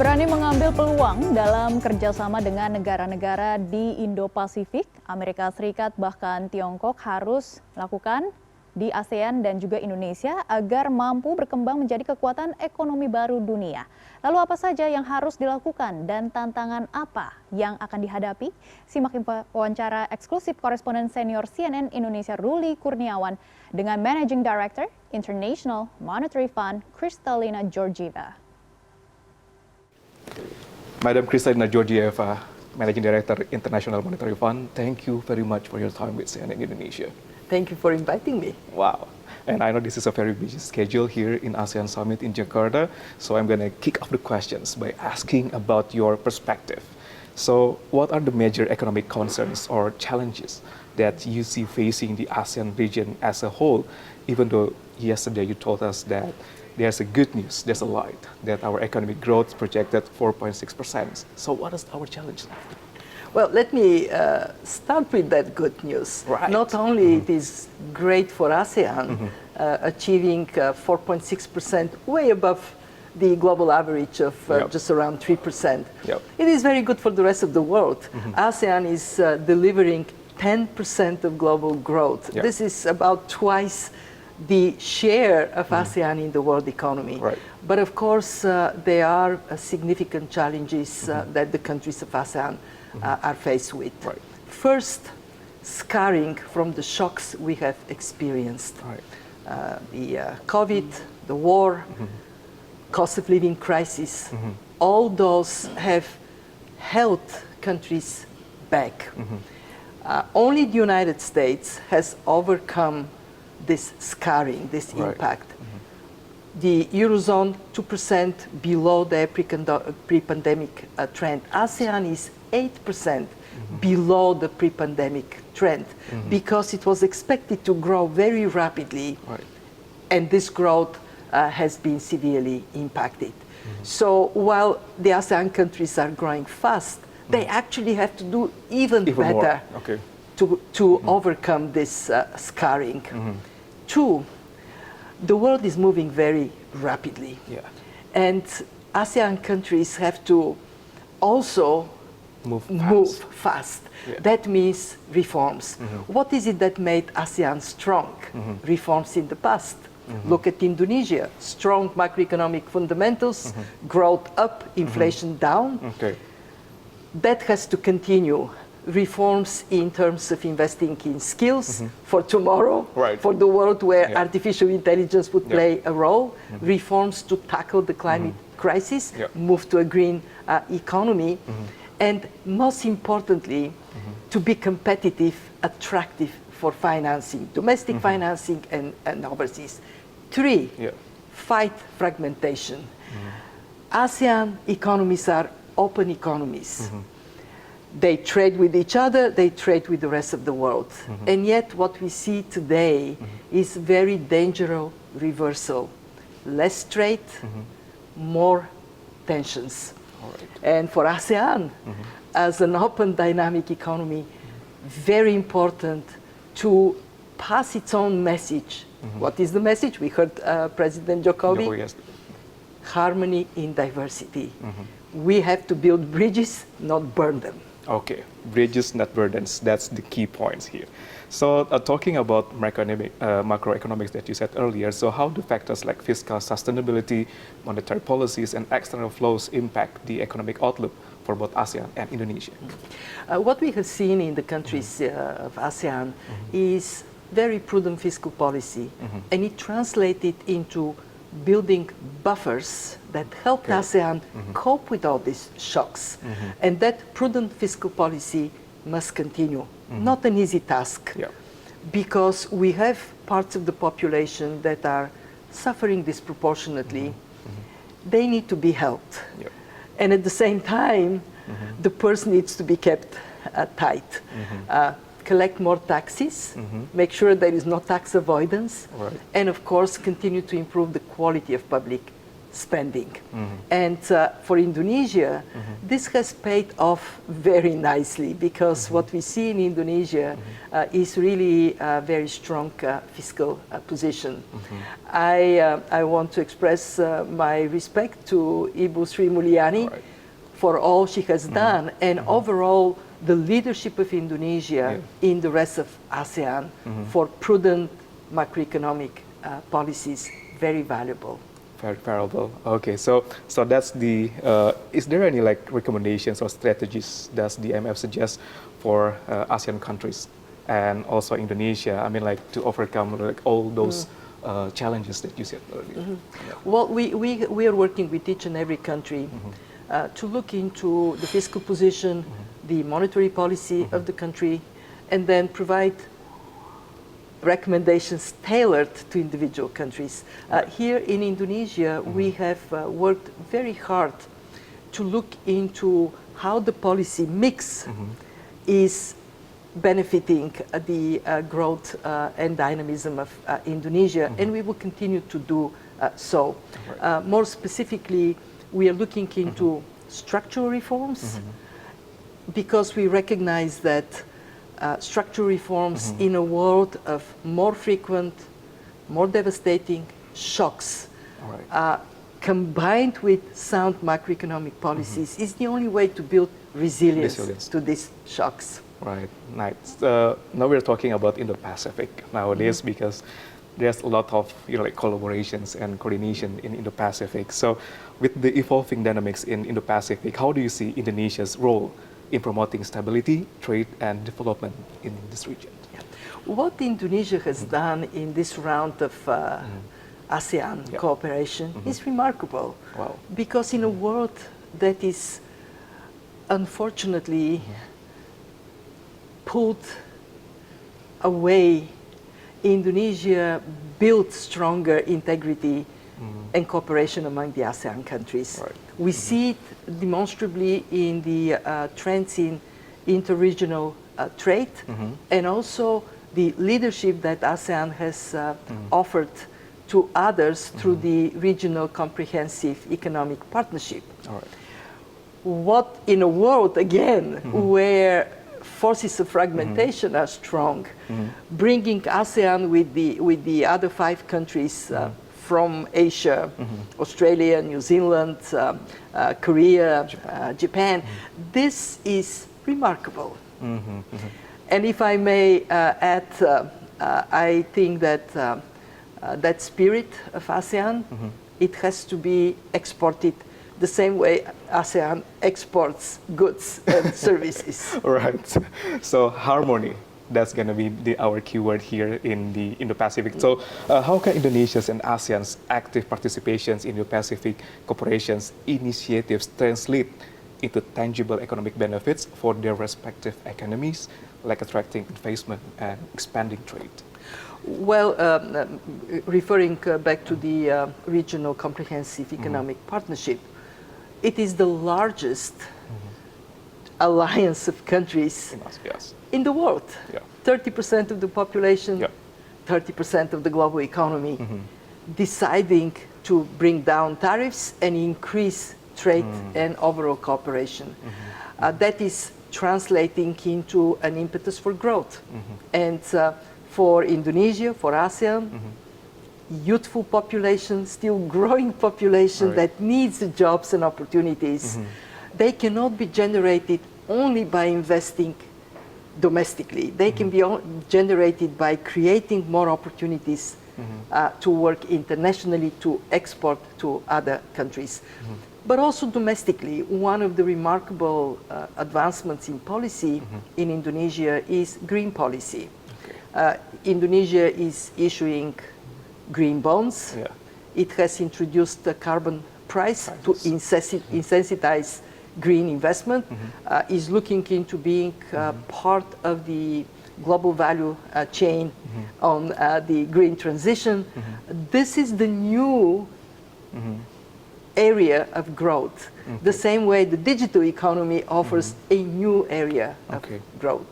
Berani mengambil peluang dalam kerjasama dengan negara-negara di Indo Pasifik, Amerika Serikat bahkan Tiongkok harus lakukan di ASEAN dan juga Indonesia agar mampu berkembang menjadi kekuatan ekonomi baru dunia. Lalu apa saja yang harus dilakukan dan tantangan apa yang akan dihadapi? Simak wawancara eksklusif koresponden senior CNN Indonesia Ruli Kurniawan dengan Managing Director International Monetary Fund Kristalina Georgieva. Madam Kristalina Georgieva, Managing Director International Monetary Fund, thank you very much for your time with CNN Indonesia. Thank you for inviting me. Wow. And I know this is a very busy schedule here in ASEAN Summit in Jakarta, so I'm going to kick off the questions by asking about your perspective. So what are the major economic concerns or challenges that you see facing the ASEAN region as a whole, even though yesterday you told us that there's a good news, there's a light, that our economic growth projected 4.6%. So what is our challenge? Well, let me start with that good news. Right. Not only it is great for ASEAN, achieving 4.6%, way above the global average of just around 3%. It is very good for the rest of the world. ASEAN is delivering 10% of global growth. This is about twice the share of ASEAN in the world economy. But of course, there are significant challenges that the countries of ASEAN are faced with. First, scarring from the shocks we have experienced. The COVID, the war, cost of living crisis, all those have held countries back. Only the United States has overcome this scarring, this impact. The Eurozone, 2% below the pre-pandemic trend. ASEAN is 8% below the pre-pandemic trend because it was expected to grow very rapidly, and this growth has been severely impacted. So while the ASEAN countries are growing fast, they actually have to do even better to overcome this scarring. Two, the world is moving very rapidly, and ASEAN countries have to also move fast. That means reforms. What is it that made ASEAN strong? Reforms in the past. Look at Indonesia, strong macroeconomic fundamentals, growth up, inflation down. That has to continue. Reforms in terms of investing in skills for tomorrow, for the world where artificial intelligence would play a role. Reforms to tackle the climate crisis, move to a green economy. And most importantly, to be competitive, attractive for financing, domestic financing and overseas. Three, fight fragmentation. ASEAN economies are open economies. They trade with each other, they trade with the rest of the world. And yet what we see today is very dangerous reversal. Less trade, more tensions. And for ASEAN, as an open dynamic economy, very important to pass its own message. What is the message? We heard President Jokowi, harmony in diversity. We have to build bridges, not burn them. Okay, bridges, not burdens. That's the key points here. So talking about macroeconomics that you said earlier, so how do factors like fiscal sustainability, monetary policies, and external flows impact the economic outlook for both ASEAN and Indonesia? What we have seen in the countries of ASEAN is very prudent fiscal policy, and it translated into building buffers that help ASEAN cope with all these shocks. And that prudent fiscal policy must continue. Not an easy task, because we have parts of the population that are suffering disproportionately. They need to be helped. And at the same time, the purse needs to be kept tight. Collect more taxes, make sure there is no tax avoidance, and of course continue to improve the quality of public spending. And for Indonesia, this has paid off very nicely, because what we see in Indonesia is really a very strong fiscal position. I want to express my respect to Ibu Sri Mulyani for all she has done, and overall the leadership of Indonesia in the rest of ASEAN for prudent macroeconomic policies, very valuable. Very valuable. Okay, so that's the. Is there any like recommendations or strategies does the IMF suggest for ASEAN countries and also Indonesia? I mean, like to overcome like all those challenges that you said earlier. Well, we are working with each and every country to look into the fiscal position, the monetary policy of the country, and then provide recommendations tailored to individual countries. Here in Indonesia, we have worked very hard to look into how the policy mix is benefiting the growth and dynamism of Indonesia, and we will continue to do so. More specifically, we are looking into structural reforms, because we recognize that structural reforms in a world of more frequent, more devastating shocks, combined with sound macroeconomic policies, is the only way to build resilience to these shocks. Right, nice. Now we're talking about Indo Pasifik nowadays, because there's a lot of like collaborations and coordination in Indo Pasifik. So, with the evolving dynamics in Indo Pasifik, how do you see Indonesia's role in promoting stability, trade, and development in this region? What Indonesia has done in this round of ASEAN cooperation is remarkable. Wow. Because in a world that is unfortunately pulled away, Indonesia built stronger integrity and cooperation among the ASEAN countries. We see it demonstrably in the trends in interregional trade, and also the leadership that ASEAN has offered to others through the regional comprehensive economic partnership. What in a world, again, where forces of fragmentation are strong, bringing ASEAN with the other 5 countries from Asia, Australia, New Zealand, Korea, Japan, this is remarkable. And if I may add, I think that that spirit of ASEAN, it has to be exported the same way ASEAN exports goods and services. Right. So harmony, that's going to be our keyword here in the Indo-Pacific. So how can Indonesia's and ASEAN's active participations in Indo-Pacific cooperation's initiatives translate into tangible economic benefits for their respective economies, like attracting investment and expanding trade? Well, referring back to the Regional Comprehensive Economic Partnership, it is the largest alliance of countries in the world. 30% of the population, 30% of the global economy, deciding to bring down tariffs and increase trade and overall cooperation. That is translating into an impetus for growth. And for Indonesia, for ASEAN, youthful population, still growing population that needs the jobs and opportunities, they cannot be generated only by investing domestically. They can be generated by creating more opportunities to work internationally, to export to other countries. But also domestically, one of the remarkable advancements in policy in Indonesia is green policy. Indonesia is issuing green bonds. It has introduced a carbon price to incentivize green investment, is looking into being part of the global value chain on the green transition. This is the new area of growth. The same way the digital economy offers a new area of growth.